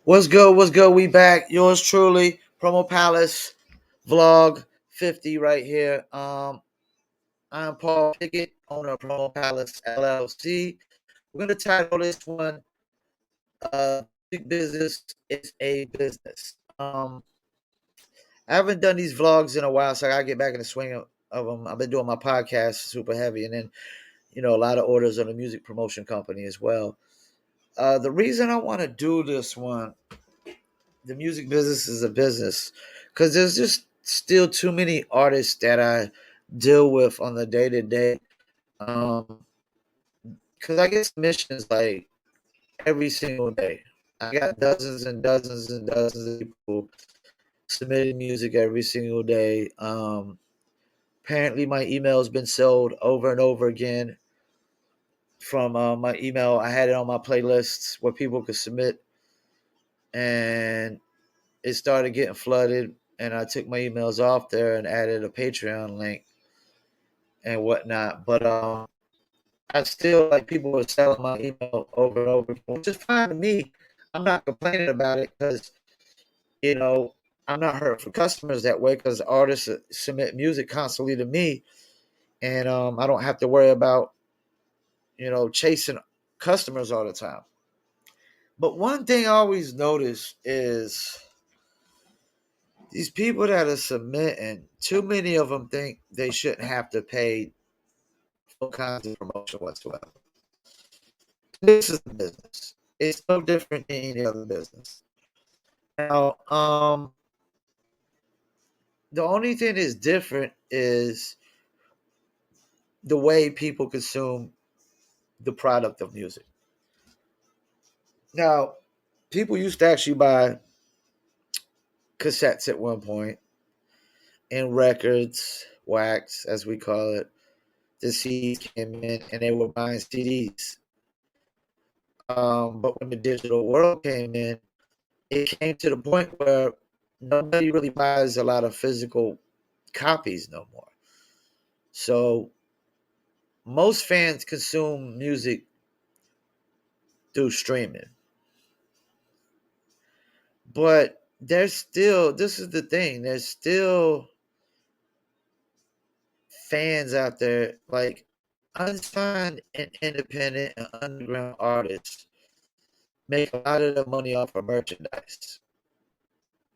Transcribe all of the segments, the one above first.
What's good? What's good? We back. Yours truly, Promo Palace Vlog 50 right here. I'm Paul Pickett, owner of Promo Palace LLC. We're gonna title this one Big Business is a Business. I haven't done these vlogs in a while, so I gotta get back in the swing of them. I've been doing my podcast super heavy, and then a lot of orders on the music promotion company as well. The reason I want to do this one, the music business is a business, because there's just still too many artists that I deal with on the day to day. Because I get submissions like every single day. I got dozens and dozens and dozens of people submitting music every single day. Apparently, my email has been sold over and over again from my email. I had it on my playlists where people could submit, and it started getting flooded. And I took my emails off there and added a Patreon link and whatnot. But I still like people are selling my email over and over, which is fine to me. I'm not complaining about it because you know I'm not hurt for customers that way because artists submit music constantly to me, and I don't have to worry about chasing customers all the time. But one thing I always notice is these people that are submitting, too many of them think they shouldn't have to pay full kinds of promotion whatsoever. This is a business. It's no different than any other business. Now, the only thing that's different is the way people consume the product of music. Now, people used to actually buy cassettes at one point and records, wax, as we call it. The CDs came in and they were buying CDs. But when the digital world came in, it came to the point where nobody really buys a lot of physical copies no more. So most fans consume music through streaming. But this is the thing, there's still fans out there like unsigned and independent and underground artists make a lot of their money off of merchandise.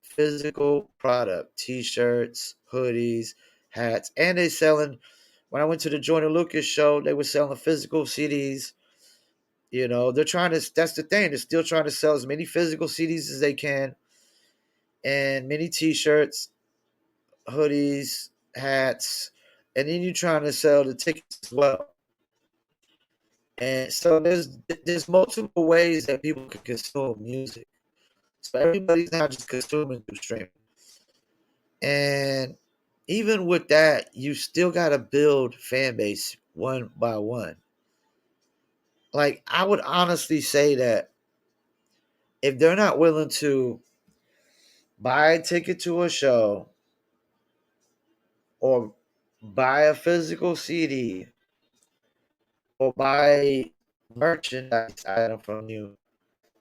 Physical product, t-shirts, hoodies, hats, and they selling. When I went to the Joyner Lucas show, they were selling physical CDs. They're trying to. That's the thing. They're still trying to sell as many physical CDs as they can, and many t-shirts, hoodies, hats, and then you're trying to sell the tickets as well. And so there's multiple ways that people can consume music. So everybody's not just consuming through streaming. And even with that, you still got to build fan base one by one. Like, I would honestly say that if they're not willing to buy a ticket to a show or buy a physical CD or buy merchandise item from you,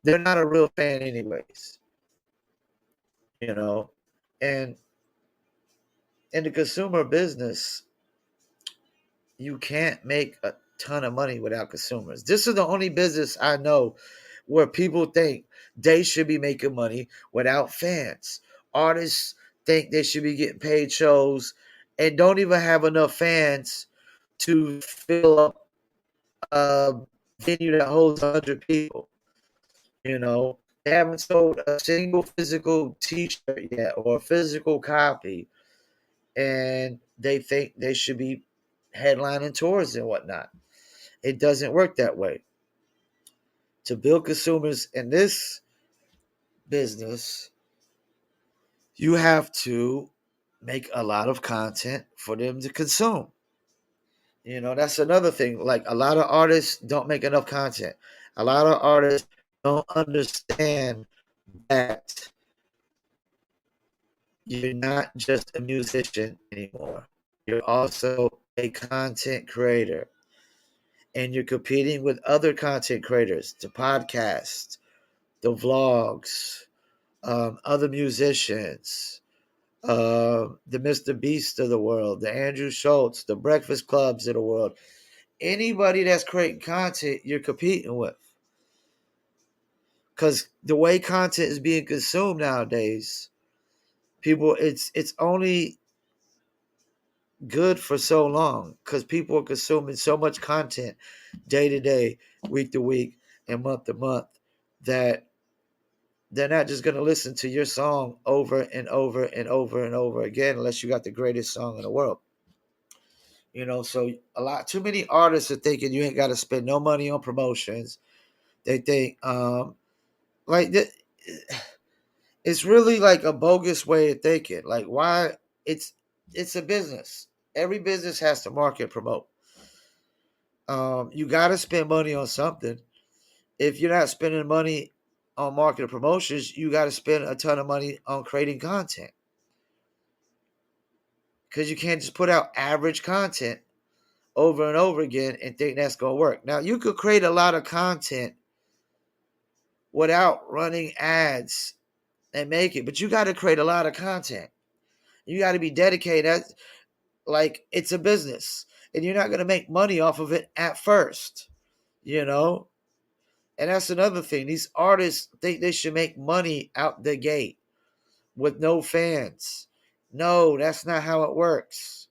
they're not a real fan anyways. You know, and in the consumer business, you can't make a ton of money without consumers. This is the only business I know where people think they should be making money without fans. Artists think they should be getting paid shows and don't even have enough fans to fill up a venue that holds 100 people. They haven't sold a single physical t-shirt yet or a physical copy, and they think they should be headlining tours and whatnot. It doesn't work that way. To build consumers in this business, you have to make a lot of content for them to consume. That's another thing. Like, a lot of artists don't make enough content. A lot of artists don't understand that you're not just a musician anymore. You're also a content creator. And you're competing with other content creators to podcast, the vlogs, other musicians, the Mr. Beast of the world, the Andrew Schultz, the Breakfast Clubs of the world. Anybody that's creating content, you're competing with. Because the way content is being consumed nowadays, people, it's only good for so long because people are consuming so much content day to day, week to week, and month to month that they're not just going to listen to your song over and over and over and over again unless you got the greatest song in the world. So too many artists are thinking you ain't got to spend no money on promotions. They think like it's really like a bogus way of thinking. Like, why? It's a business. Every business has to market promote. You got to spend money on something. If you're not spending money on marketing promotions, you got to spend a ton of money on creating content. Because you can't just put out average content over and over again and think that's going to work. Now, you could create a lot of content without running ads and make it, but you got to create a lot of content. You got to be dedicated. Like, it's a business, and you're not going to make money off of it at first, And that's another thing. These artists think they should make money out the gate with no fans. No, that's not how it works.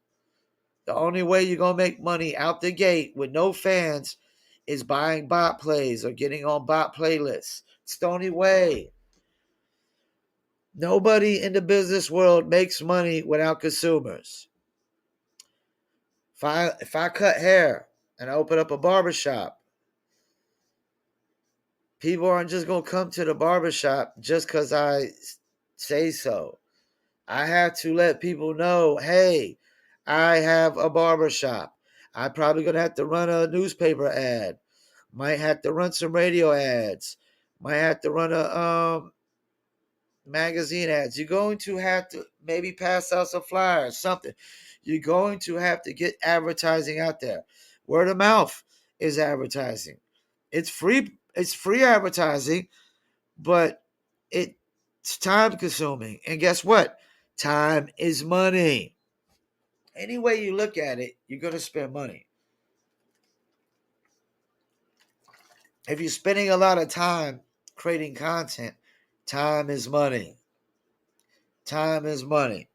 The only way you're going to make money out the gate with no fans is buying bot plays or getting on bot playlists. It's the only way. Nobody in the business world makes money without consumers. If I cut hair and I open up a barbershop, people aren't just going to come to the barbershop just because I say so. I have to let people know, hey, I have a barbershop. I'm probably going to have to run a newspaper ad. Might have to run some radio ads. Might have to run a magazine ads. You're going to have to maybe pass out some flyers, something. You're going to have to get advertising out there. Word of mouth is advertising. It's free. It's free advertising, but it's time consuming. And guess what? Time is money. Any way you look at it, you're going to spend money. If you're spending a lot of time creating content, time is money. Time is money.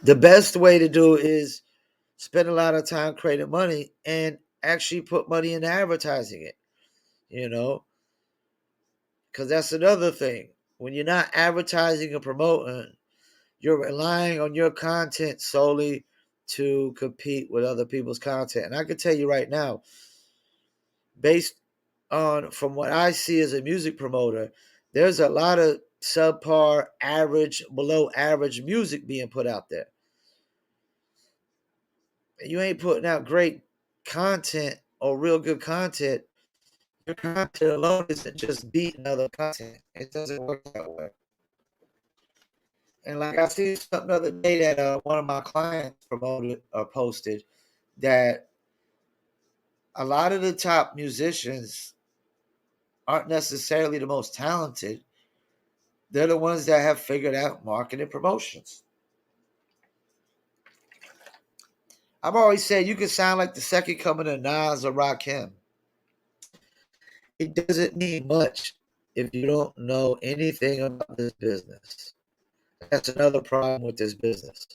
The best way to do is spend a lot of time creating money and actually put money into advertising it, because that's another thing. When you're not advertising or promoting, you're relying on your content solely to compete with other people's content. And I can tell you right now, based on from what I see as a music promoter, there's a lot of subpar, average, below average music being put out there. You ain't putting out great content or real good content. Your content alone isn't just beating other content. It doesn't work that way. And like I see something the other day that one of my clients promoted or posted that a lot of the top musicians aren't necessarily the most talented. They're the ones that have figured out marketing promotions. I've always said you can sound like the second coming of Nas or Rakim. It doesn't mean much if you don't know anything about this business. That's another problem with this business.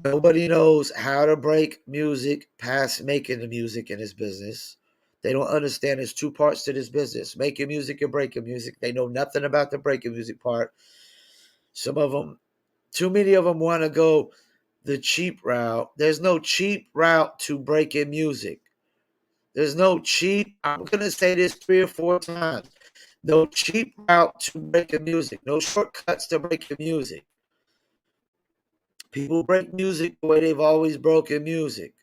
Nobody knows how to break music past making the music in this business. They don't understand there's two parts to this business, making music and breaking music. They know nothing about the breaking music part. Some of them, too many of them want to go the cheap route. There's no cheap route to breaking music. There's no cheap, I'm going to say this 3 or 4 times. No cheap route to breaking music. No shortcuts to breaking music. People break music the way they've always broken music.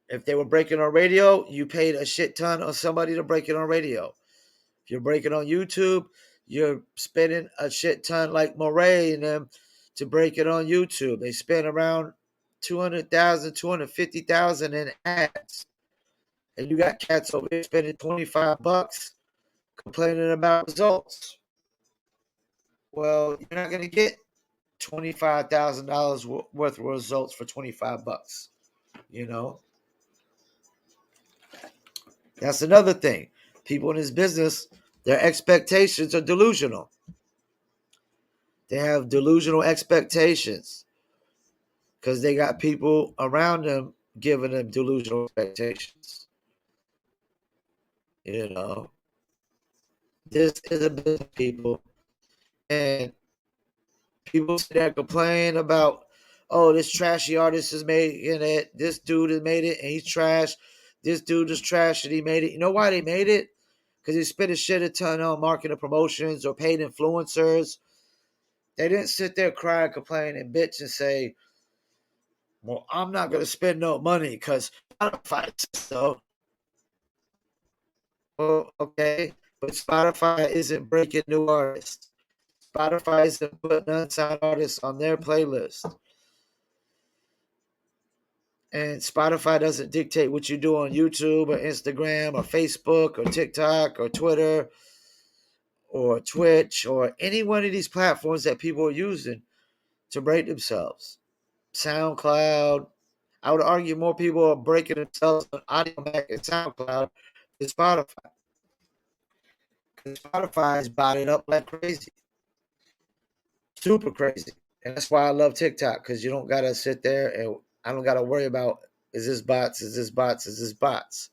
If they were breaking on radio, you paid a shit ton on somebody to break it on radio. If you're breaking on YouTube, you're spending a shit ton like Moray and them to break it on YouTube. They spend around 200,000, 250,000 in ads. And you got cats over here spending $25 complaining about results. Well, you're not going to get $25,000 worth of results for $25. You know, that's another thing. People in this business, their expectations are delusional. They have delusional expectations because they got people around them giving them delusional expectations. You know, this is a business, people, and people sit there and complain about, oh, this trashy artist is making it. This dude has made it and he's trash. This dude is trash and he made it. You know why they made it? Because he spent a shit a ton on marketing promotions or paid influencers. They didn't sit there, cry, and complain, and bitch and say, well, I'm not going to spend no money because Spotify says so. Well, okay, but Spotify isn't breaking new artists. Spotify isn't putting unsigned artists on their playlist. And Spotify doesn't dictate what you do on YouTube or Instagram or Facebook or TikTok or Twitter or Twitch or any one of these platforms that people are using to break themselves. SoundCloud. I would argue more people are breaking themselves on Audiomack and SoundCloud than Spotify. Because Spotify is botted up like crazy. Super crazy. And that's why I love TikTok, because you don't got to sit there and I don't got to worry about, is this bots, is this bots, is this bots.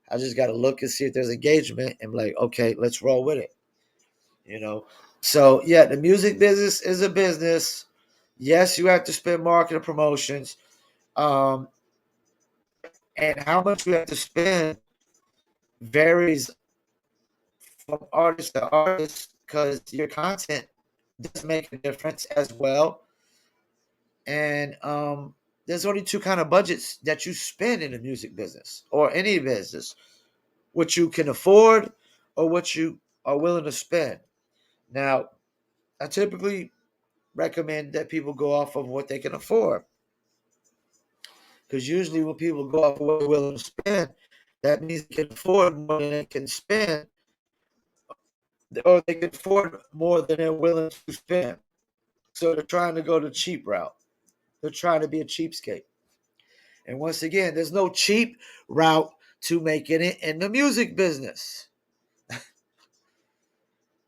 I just got to look and see if there's engagement and be like, okay, let's roll with it. You know? So, yeah, the music business is a business. Yes, you have to spend marketing promotions. And how much you have to spend varies from artist to artist because your content does make a difference as well. And there's only two kind of budgets that you spend in the music business or any business: what you can afford or what you are willing to spend. Now, I typically recommend that people go off of what they can afford, because usually when people go off of what they're willing to spend, that means they can afford more than they can spend, or they can afford more than they're willing to spend. So they're trying to go the cheap route. They're trying to be a cheapskate. And once again, there's no cheap route to making it in the music business.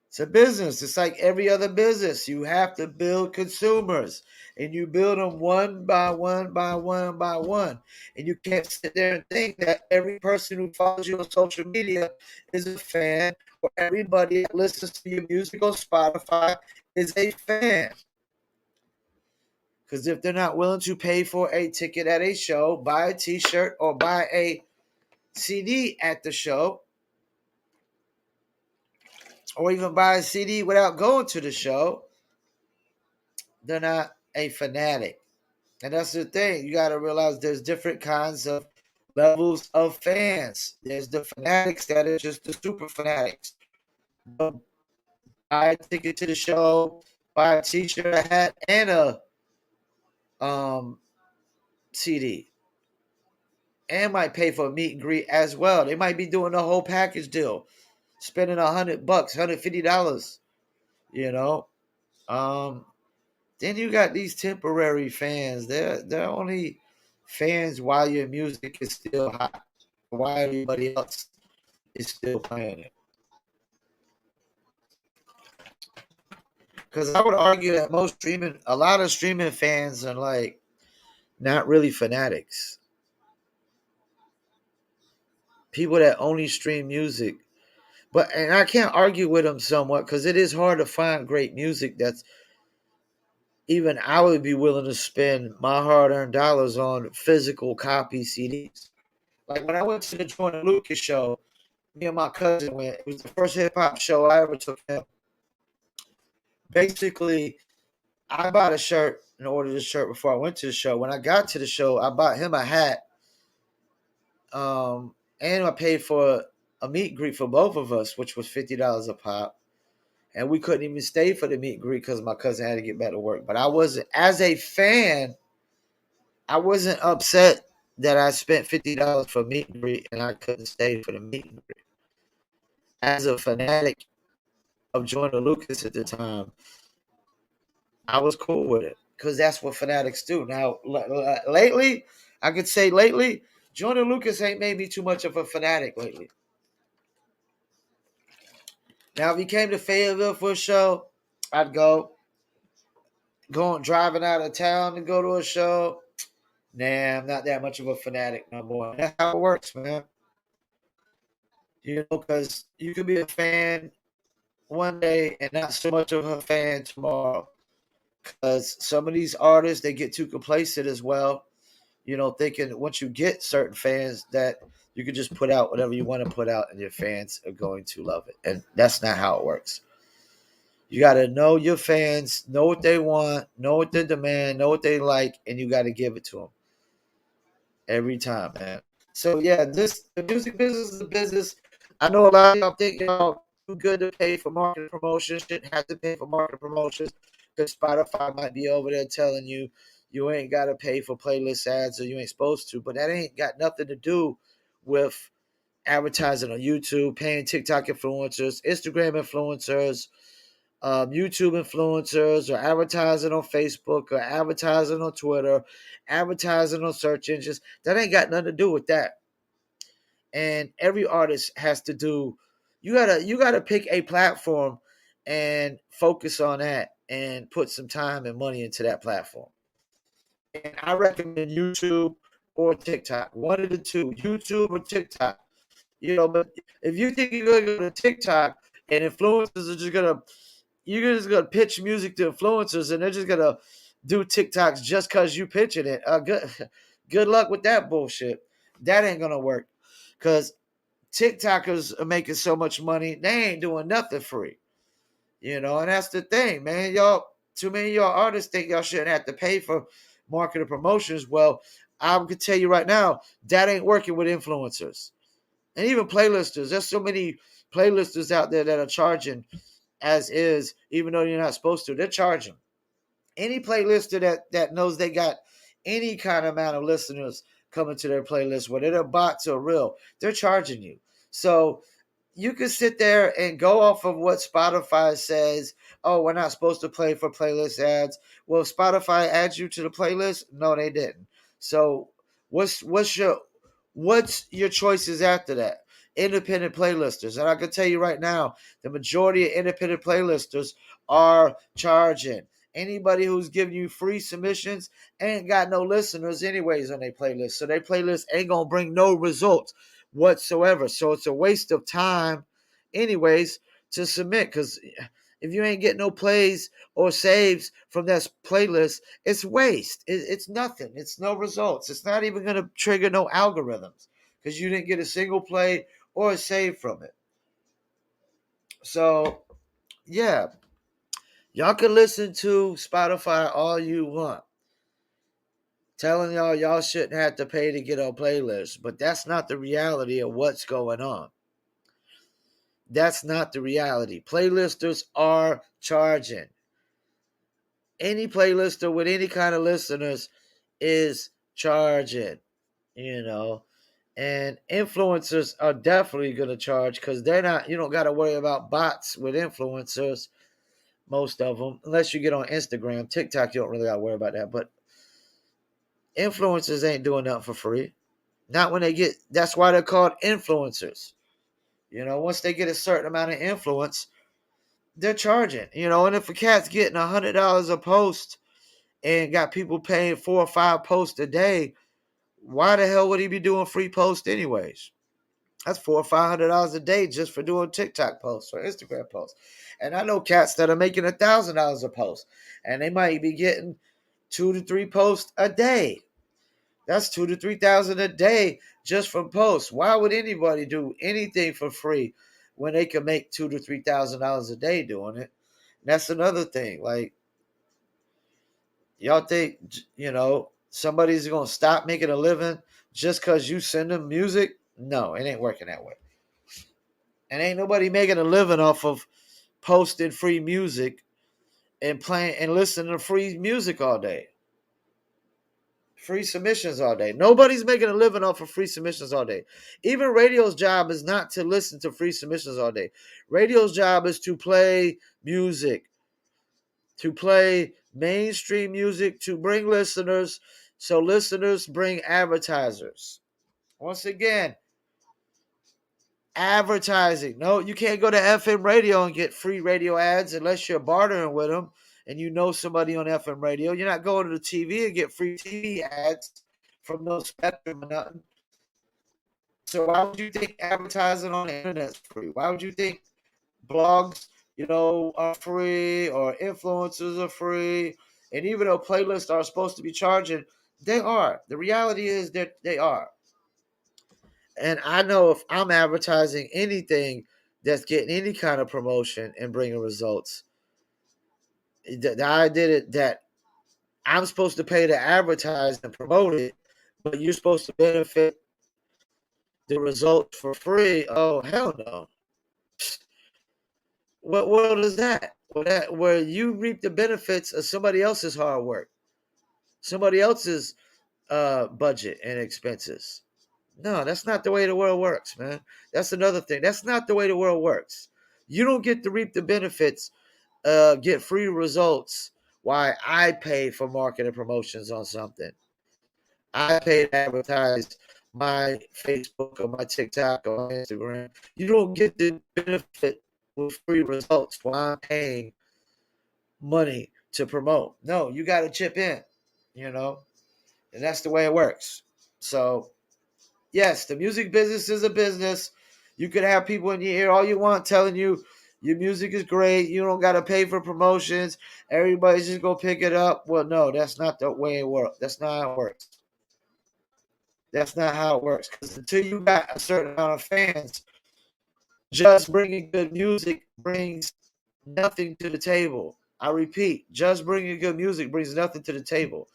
It's a business. It's like every other business. You have to build consumers, and you build them one by one by one by one. And you can't sit there and think that every person who follows you on social media is a fan, or everybody that listens to your music on Spotify is a fan. Because if they're not willing to pay for a ticket at a show, buy a t-shirt, or buy a CD at the show, or even buy a CD without going to the show, they're not a fanatic. And that's the thing. You got to realize there's different kinds of levels of fans. There's the fanatics that are just the super fanatics. Buy a ticket to the show, buy a t-shirt, a hat, and a CD. And might pay for a meet and greet as well. They might be doing a whole package deal, spending $100, $150, you know. Then you got these temporary fans. They're only fans while your music is still hot, while everybody else is still playing it. Because I would argue that a lot of streaming fans are like not really fanatics. People that only stream music. And I can't argue with them somewhat because it is hard to find great music that's even I would be willing to spend my hard-earned dollars on physical copy CDs. Like when I went to the Jordan Lucas show, me and my cousin went. It was the first hip hop show I ever took him. Basically, I bought a shirt and ordered a shirt before I went to the show. When I got to the show, I bought him a hat. And I paid for a meet and greet for both of us, which was $50 a pop. And we couldn't even stay for the meet and greet because my cousin had to get back to work. But I wasn't, as a fan, I wasn't upset that I spent $50 for meet and greet and I couldn't stay for the meet and greet. As a fanatic of Joyner Lucas at the time, I was cool with it because that's what fanatics do. Now, lately, I could say lately, Joyner Lucas ain't made me too much of a fanatic lately. Now, if he came to Fayetteville for a show, I'd go. Going driving out of town to go to a show, nah, I'm not that much of a fanatic no more. That's how it works, man. You know, because you could be a fan one day and not so much of a fan tomorrow. Because some of these artists, they get too complacent as well. You know, thinking once you get certain fans that you can just put out whatever you want to put out and your fans are going to love it. And that's not how it works. You got to know your fans, know what they want, know what they demand, know what they like, and you got to give it to them every time, man. So yeah, the music business is a business. I know a lot of y'all think y'all too good to pay for marketing promotions. Shouldn't have to pay for marketing promotions because Spotify might be over there telling you you ain't got to pay for playlist ads or you ain't supposed to. But that ain't got nothing to do with advertising on YouTube, paying TikTok influencers, Instagram influencers, YouTube influencers, or advertising on Facebook, or advertising on Twitter, advertising on search engines. That ain't got nothing to do with that. And every artist has to do. You gotta pick a platform and focus on that and put some time and money into that platform. And I recommend YouTube or TikTok. One of the two, YouTube or TikTok. You know, but if you think you're gonna go to TikTok and influencers are just gonna you're just gonna pitch music to influencers and they're just gonna do TikToks just cause you pitching it. Good luck with that bullshit. That ain't gonna work. Cause TikTokers are making so much money, they ain't doing nothing free. You know, and that's the thing, man. Y'all, too many of y'all artists think y'all shouldn't have to pay for marketing promotions. Well, I can tell you right now, that ain't working with influencers. And even playlisters. There's so many playlisters out there that are charging as is, even though you're not supposed to. They're charging. Any playlister that knows they got any kind of amount of listeners coming to their playlist, whether they're bots or real, they're charging you. So you can sit there and go off of what Spotify says. Oh, we're not supposed to play for playlist ads. Well, Spotify adds you to the playlist? No, they didn't. So what's your choices after that? Independent playlisters. And I can tell you right now, the majority of independent playlisters are charging. Anybody who's giving you free submissions ain't got no listeners anyways on their playlist. So their playlist ain't gonna bring no results whatsoever. So it's a waste of time anyways to submit because if you ain't getting no plays or saves from that playlist, it's waste. It's nothing. It's no results. It's not even going to trigger no algorithms because you didn't get a single play or a save from it. So, yeah, y'all can listen to Spotify all you want. Telling y'all shouldn't have to pay to get on playlists, but that's not the reality of what's going on. That's not the reality. Playlisters are charging. Any playlister with any kind of listeners is charging, you know. And influencers are definitely going to charge because they're not, you don't got to worry about bots with influencers, most of them, unless you get on Instagram. TikTok, you don't really got to worry about that. But influencers ain't doing nothing for free. Not when they get, that's why they're called influencers. You know, once they get a certain amount of influence, they're charging, you know. And if a cat's getting $100 a post and got people paying 4 or 5 posts a day, why the hell would he be doing free posts anyways? That's $400 or $500 a day just for doing TikTok posts or Instagram posts. And I know cats that are making $1,000 a post, and they might be getting 2 to 3 posts a day. That's 2 to 3,000 a day just from posts. Why would anybody do anything for free when they can make 2 to 3,000 dollars a day doing it? And that's another thing. Like, y'all think, somebody's going to stop making a living just because you send them music? No, it ain't working that way. And ain't nobody making a living off of posting free music and playing and listening to free music all day. free submissions all day. Nobody's making a living off of free submissions all day. Even radio's job is not to listen to free submissions all day. Radio's job is to play music, to play mainstream music, to bring listeners, so listeners bring advertisers. Once again, advertising. No, you can't go to FM radio and get free radio ads unless you're bartering with them and you know somebody on FM radio. You're not going to the TV and get free TV ads from no Spectrum or nothing. So why would you think advertising on the internet is free? Why would you think blogs, are free, or influencers are free? And even though playlists are supposed to be charging, they are. The reality is that they are. And I know if I'm advertising anything that's getting any kind of promotion and bringing results, I did it that I'm supposed to pay to advertise and promote it, but you're supposed to benefit the results for free. Oh, hell no. What world is that? Where you reap the benefits of somebody else's hard work, somebody else's budget and expenses. No, that's not the way the world works, man. That's another thing. That's not the way the world works. You don't get to reap the benefits, get free results. Why I pay for marketing promotions on something. I pay to advertise my Facebook or my TikTok or my Instagram. You don't get the benefit with free results while I'm paying money to promote. No, you got to chip in, and that's the way it works. So, yes, the music business is a business. You could have people in your ear all you want telling you your music is great. You don't got to pay for promotions. Everybody's just going to pick it up. Well, no, that's not the way it works. That's not how it works. That's not how it works. Because until you got a certain amount of fans, just bringing good music brings nothing to the table. I repeat, just bringing good music brings nothing to the table.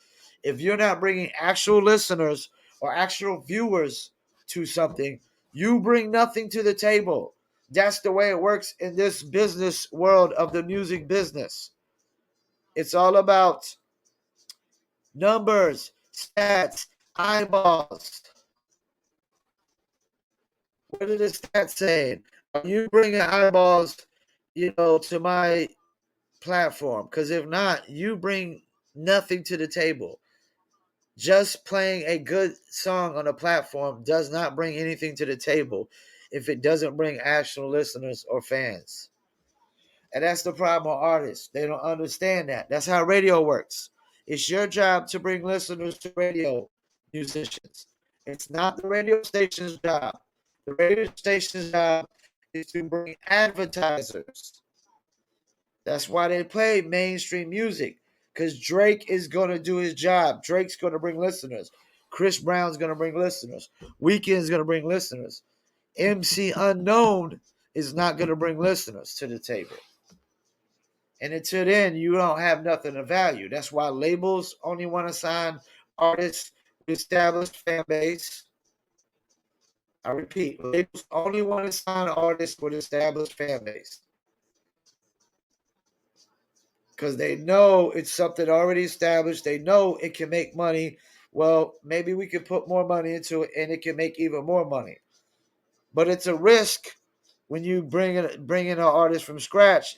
If you're not bringing actual listeners or actual viewers to something, you bring nothing to the table. That's the way it works in this business world of the music business. It's all about numbers, stats, eyeballs. What are the stats saying? Are you bringing eyeballs, to my platform? Because if not, you bring nothing to the table. Just playing a good song on a platform does not bring anything to the table if it doesn't bring actual listeners or fans. And that's the problem with artists. They don't understand that. That's how radio works. It's your job to bring listeners to radio musicians. It's not the radio station's job. The radio station's job is to bring advertisers. That's why they play mainstream music, because Drake is going to do his job. Drake's going to bring listeners. Chris Brown's going to bring listeners. Weeknd's going to bring listeners. MC Unknown is not going to bring listeners to the table. And until then, you don't have nothing of value. That's why labels only want to sign artists with established fan base. I repeat, labels only want to sign artists with established fan base. Because they know it's something already established. They know it can make money. Well, maybe we can put more money into it and it can make even more money. But it's a risk when you bring in an artist from scratch.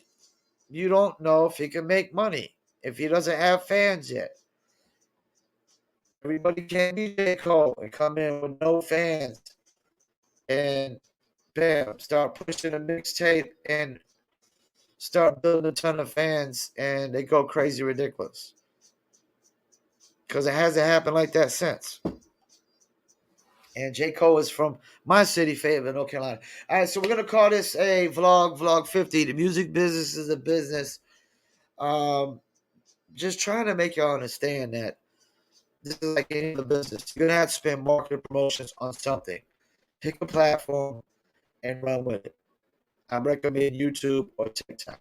You don't know if he can make money, if he doesn't have fans yet. Everybody can't be J. Cole and come in with no fans and bam, start pushing a mixtape and start building a ton of fans and they go crazy ridiculous. Because it hasn't happened like that since. And J. Cole is from my city, Fayetteville, North Carolina. All right, so we're going to call this a vlog 50. The music business is a business. Just trying to make y'all understand that this is like any other business. You're going to have to spend marketing promotions on something. Pick a platform and run with it. I recommend YouTube or TikTok.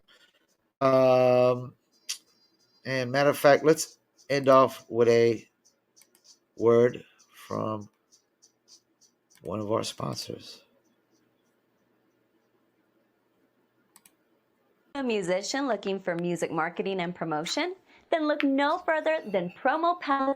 And matter of fact, let's end off with a word from one of our sponsors. A musician looking for music marketing and promotion? Then look no further than Promo Palace.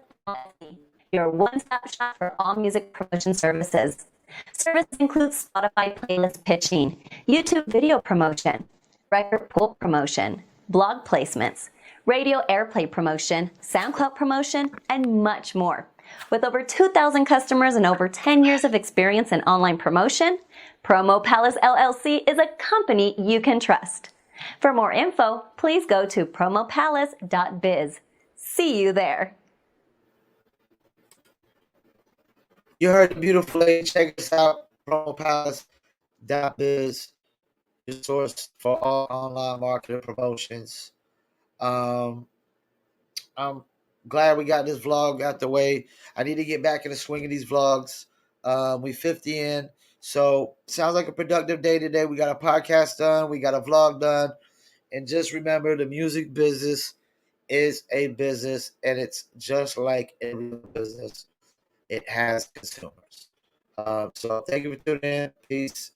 your one-stop shop for all music promotion services. Services include Spotify playlist pitching, YouTube video promotion, record pool promotion, blog placements, radio airplay promotion, SoundCloud promotion, and much more. With over 2,000 customers and over 10 years of experience in online promotion, Promo Palace LLC is a company you can trust. For more info, please go to promopalace.biz. See you there. You heard the beautiful lady. Check us out, promopalace.biz, your source for all online marketing promotions. I'm glad we got this vlog out the way. I need to get back in the swing of these vlogs. We 50 in, so sounds like a productive day today. We got a podcast done, we got a vlog done, and just remember, the music business is a business, and it's just like every business. It has consumers. So thank you for tuning in. Peace.